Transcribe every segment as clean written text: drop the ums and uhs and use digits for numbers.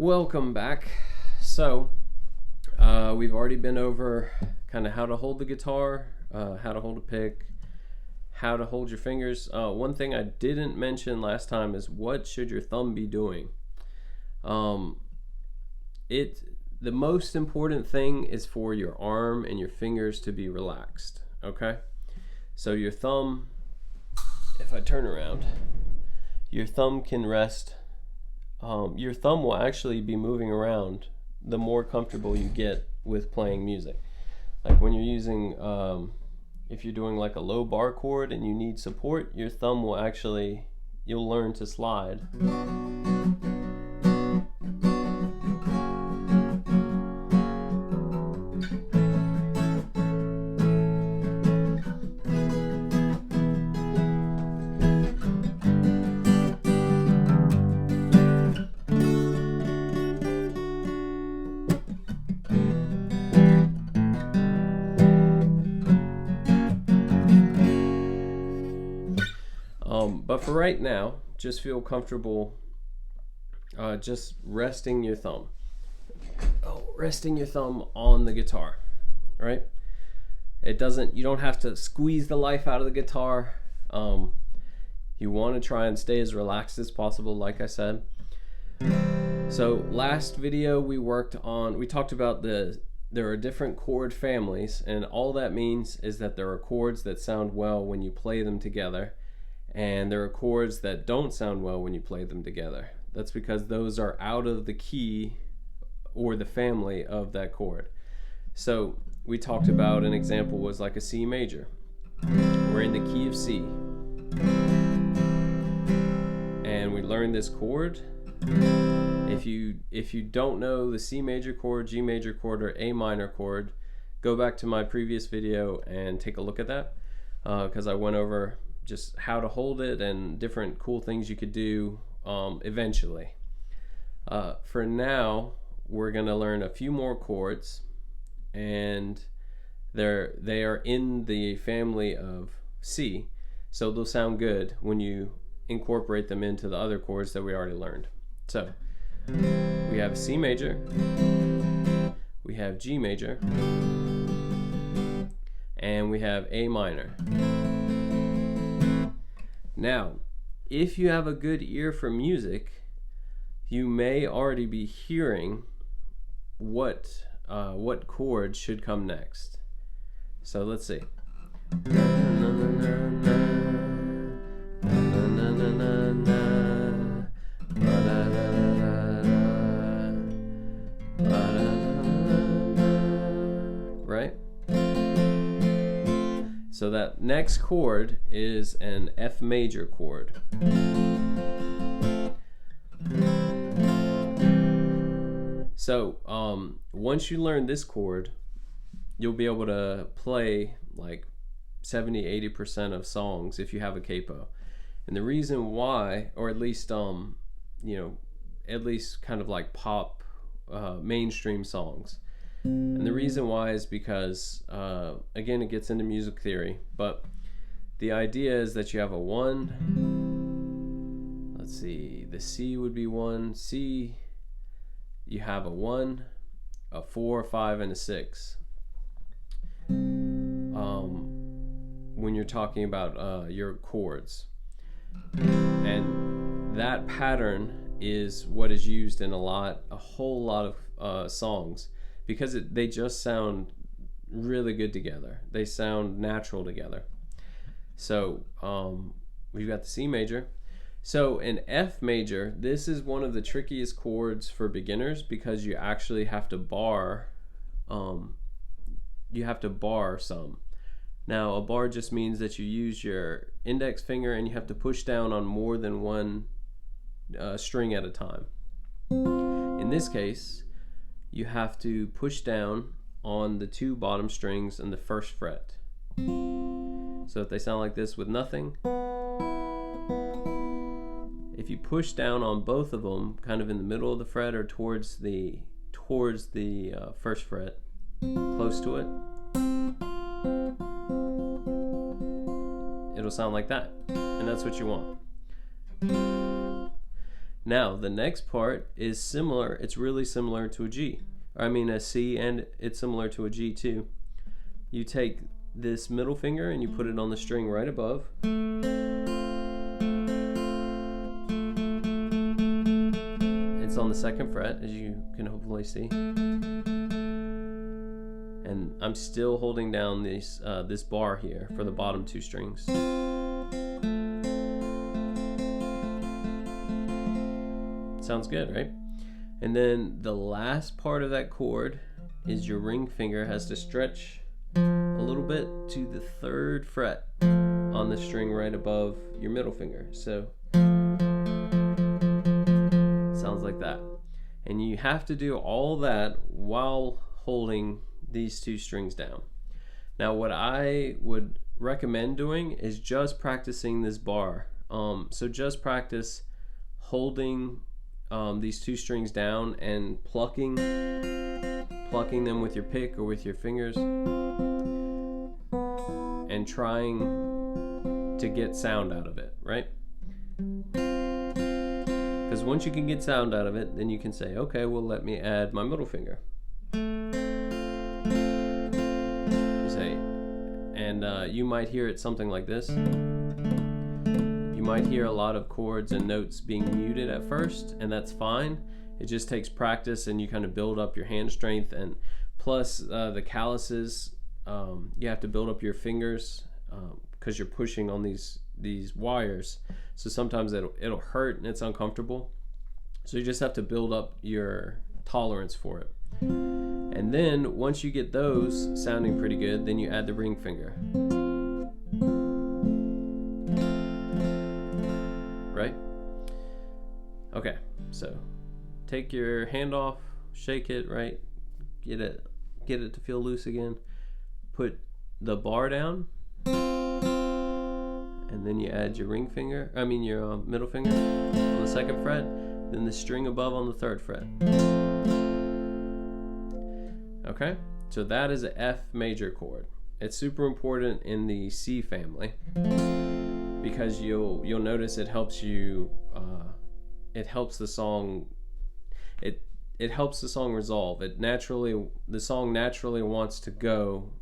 Welcome back. So we've already been over kind of how to hold the guitar, how to hold a pick, how to hold your fingers. One thing I didn't mention last time is what should your thumb be doing. The most important thing is for your arm and your fingers to be relaxed. Okay, so your thumb, if I turn around, your thumb can rest. Your thumb will actually be moving around the more comfortable you get with playing music. Like when you're using, if you're doing like a low bar chord and you need support, your thumb will actually, you'll learn to slide. But for right now, just feel comfortable just resting your thumb. Resting your thumb on the guitar, right? You don't have to squeeze the life out of the guitar. You want to try and stay as relaxed as possible, like I said. So last video we talked about there are different chord families, and all that means is that there are chords that sound well when you play them together, and there are chords that don't sound well when you play them together. That's because those are out of the key or the family of that chord. So we talked about an example was like a C major. We're in the key of C, and we learned this chord. If you don't know the C major chord, G major chord, or A minor chord, go back to my previous video and take a look at that, because I went over just how to hold it and different cool things you could do eventually. For now, we're going to learn a few more chords, and they are in the family of C, so they'll sound good when you incorporate them into the other chords that we already learned. So we have C major, we have G major, and we have A minor. Now, if you have a good ear for music, you may already be hearing what chord should come next. So let's see. Right? So that next chord is an F major chord. So once you learn this chord, you'll be able to play like 70-80% of songs if you have a capo. And the reason why, or at least kind of like pop mainstream songs. And the reason why is because, again, it gets into music theory, but the idea is that you have a 1, let's see, the C would be 1, C, you have a 1, a 4, a 5, and a 6. When you're talking about your chords. And that pattern is what is used in a whole lot of songs, because they just sound really good together. They sound natural together. So we've got the C major. So in F major, this is one of the trickiest chords for beginners, because you actually have to bar. You have to bar some. Now a bar just means that you use your index finger and you have to push down on more than one string at a time. In this case, you have to push down on the 2 bottom strings and the 1st fret. So if they sound like this with nothing, if you push down on both of them, kind of in the middle of the fret or towards the 1st fret, close to it, it'll sound like that, and that's what you want. Now the next part is similar. It's really similar to a G. I mean a C, and it's similar to a G too. You take this middle finger and you put it on the string right above. It's on the 2nd fret, as you can hopefully see. And I'm still holding down this bar here for the bottom 2 strings. Sounds good, right? And then the last part of that chord is your ring finger has to stretch a little bit to the 3rd fret on the string right above your middle finger. So sounds like that. And you have to do all that while holding these 2 strings down. Now what I would recommend doing is just practicing this bar. So just practice holding these 2 strings down and plucking them with your pick or with your fingers, and trying to get sound out of it, right? Because once you can get sound out of it, then you can say, okay, well, let me add my middle finger. You say, and you might hear it something like this. You might hear a lot of chords and notes being muted at first, and that's fine. It just takes practice, and you kind of build up your hand strength, and plus the calluses, you have to build up your fingers because you're pushing on these wires. So sometimes it'll hurt and it's uncomfortable. So you just have to build up your tolerance for it. And then once you get those sounding pretty good, then you add the ring finger. Right? Okay, so take your hand off, shake it, right? Get it to feel loose again. Put the bar down, and then you add your ring finger, your middle finger on the 2nd fret, then the string above on the 3rd fret. Okay, so that is an F major chord. It's super important in the C family because you'll notice it helps you. It helps the song. It helps the song resolve. The song naturally wants to go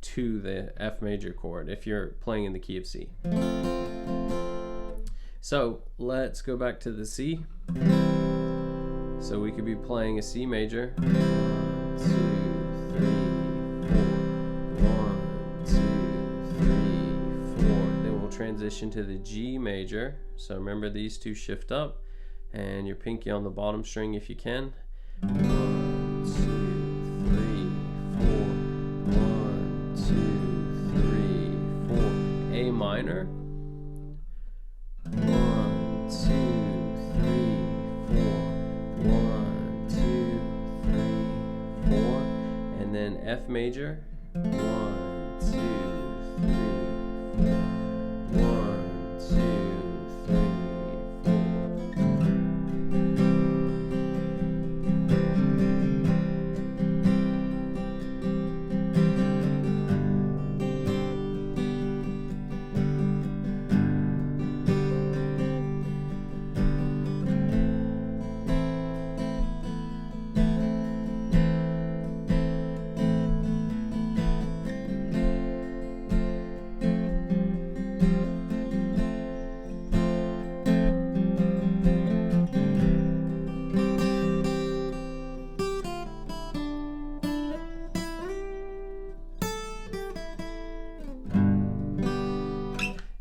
to the F major chord if you're playing in the key of C. So let's go back to the C. So we could be playing a C major. 1, 2, 3, 4. 1, 2, 3, 4. Then we'll transition to the G major. So remember, these 2 shift up, and your pinky on the bottom string if you can. 1, 2, 3, 4. 1, 2, 3, 4. A minor. 1, 2, 3, 4. 1, 2, 3, 4. And then F major. 1, 2, 3, 4. 1, 2, 3, 4.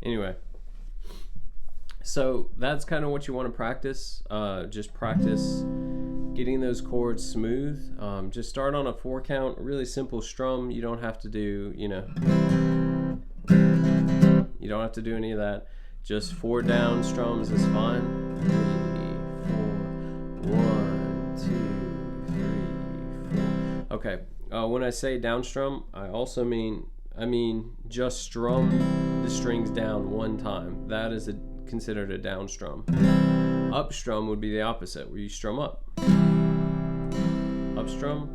Anyway, so that's kind of what you want to practice. Just practice getting those chords smooth. Just start on a 4 count, really simple strum. You don't have to do, you don't have to do any of that. Just 4 down strums is fine. 3, 4, 1, 2, 3, 4. Okay. When I say down strum, I also mean just strum the strings down 1 time. That is considered a down strum. Up strum would be the opposite, where you strum up. Up strum,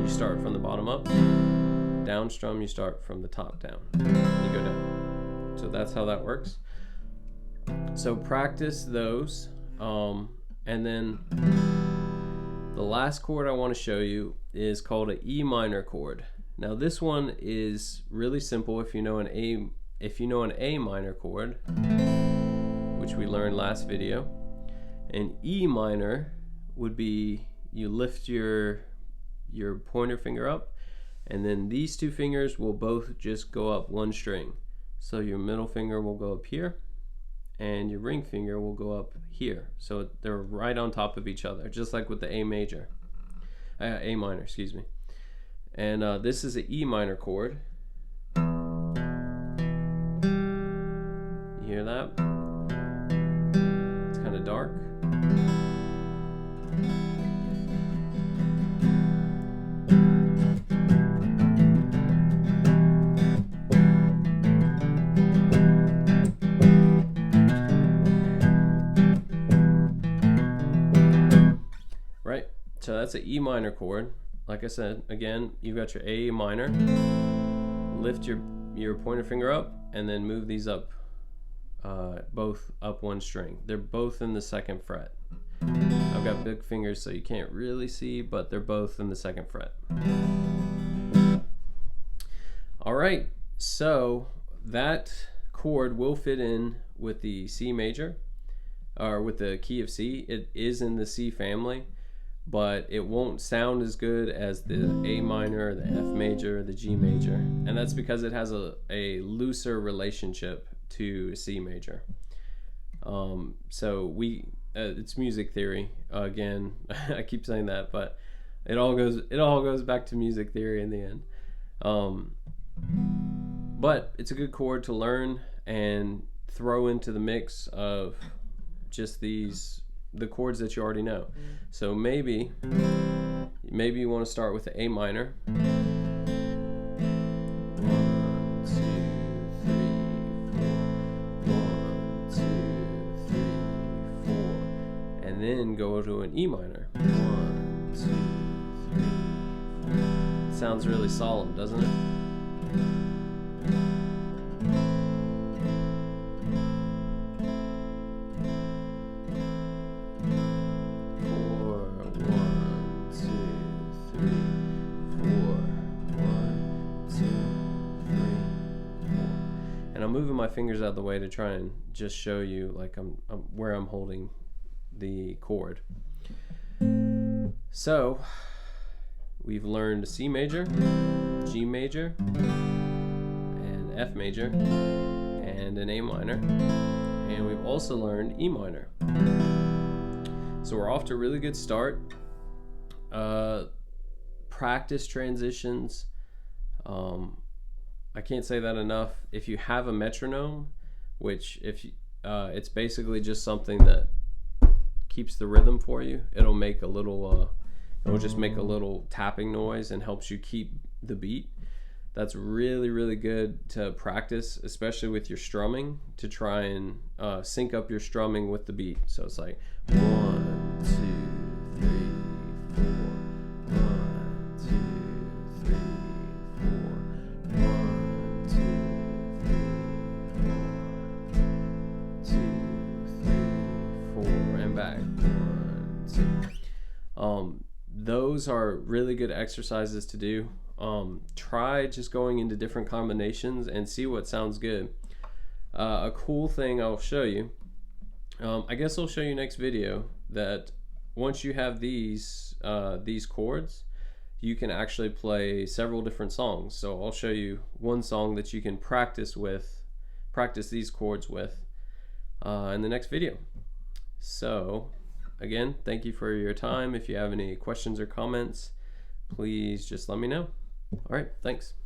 you start from the bottom up. Down strum, you start from the top down. You go down. So that's how that works. So practice those. And then the last chord I want to show you is called an E minor chord. Now this one is really simple if you know an A minor chord, which we learned last video. An E minor would be you lift your pointer finger up, and then these two fingers will both just go up one string. So your middle finger will go up here, and your ring finger will go up here. So they're right on top of each other, just like with the A minor, excuse me. And this is an E minor chord. You hear that? It's kind of dark. Right, so that's an E minor chord. Like I said, again, you've got your A minor. Lift your pointer finger up, and then move these up, both up one string. They're both in the second fret. I've got big fingers, so you can't really see, but they're both in the second fret. All right, so that chord will fit in with the C major, or with the key of C. It is in the C family, but it won't sound as good as the A minor, the F major, the G major, and that's because it has a looser relationship to C major. So it's music theory again. I keep saying that, but it all goes back to music theory in the end. But it's a good chord to learn and throw into the mix of just the chords that you already know. So maybe you want to start with the A minor. 1, 2, 3, 4. 1, 2, 3, 4. And then go to an E minor. 1, 2, 3, 4. It sounds really solemn, doesn't it? And I'm moving my fingers out of the way to try and just show you like I'm where I'm holding the chord. So we've learned C major, G major, and F major, and an A minor, and we've also learned E minor. So we're off to a really good start. Practice transitions. I can't say that enough. If you have a metronome, which it's basically just something that keeps the rhythm for you, it'll make a little it'll just make a little tapping noise and helps you keep the beat. That's really, really good to practice, especially with your strumming, to try and sync up your strumming with the beat. So it's like 1, 2, 3, 4. 1, 2, 3, 4. 1, 2, 3, 4. 2, 3, 4, and back. 1, 2. Those are really good exercises to do. Try just going into different combinations and see what sounds good. A cool thing I'll show you, I guess I'll show you next video, that once you have these chords, you can actually play several different songs. So I'll show you one song that you can practice these chords with in the next video. So again, thank you for your time. If you have any questions or comments, please just let me know. All right, thanks.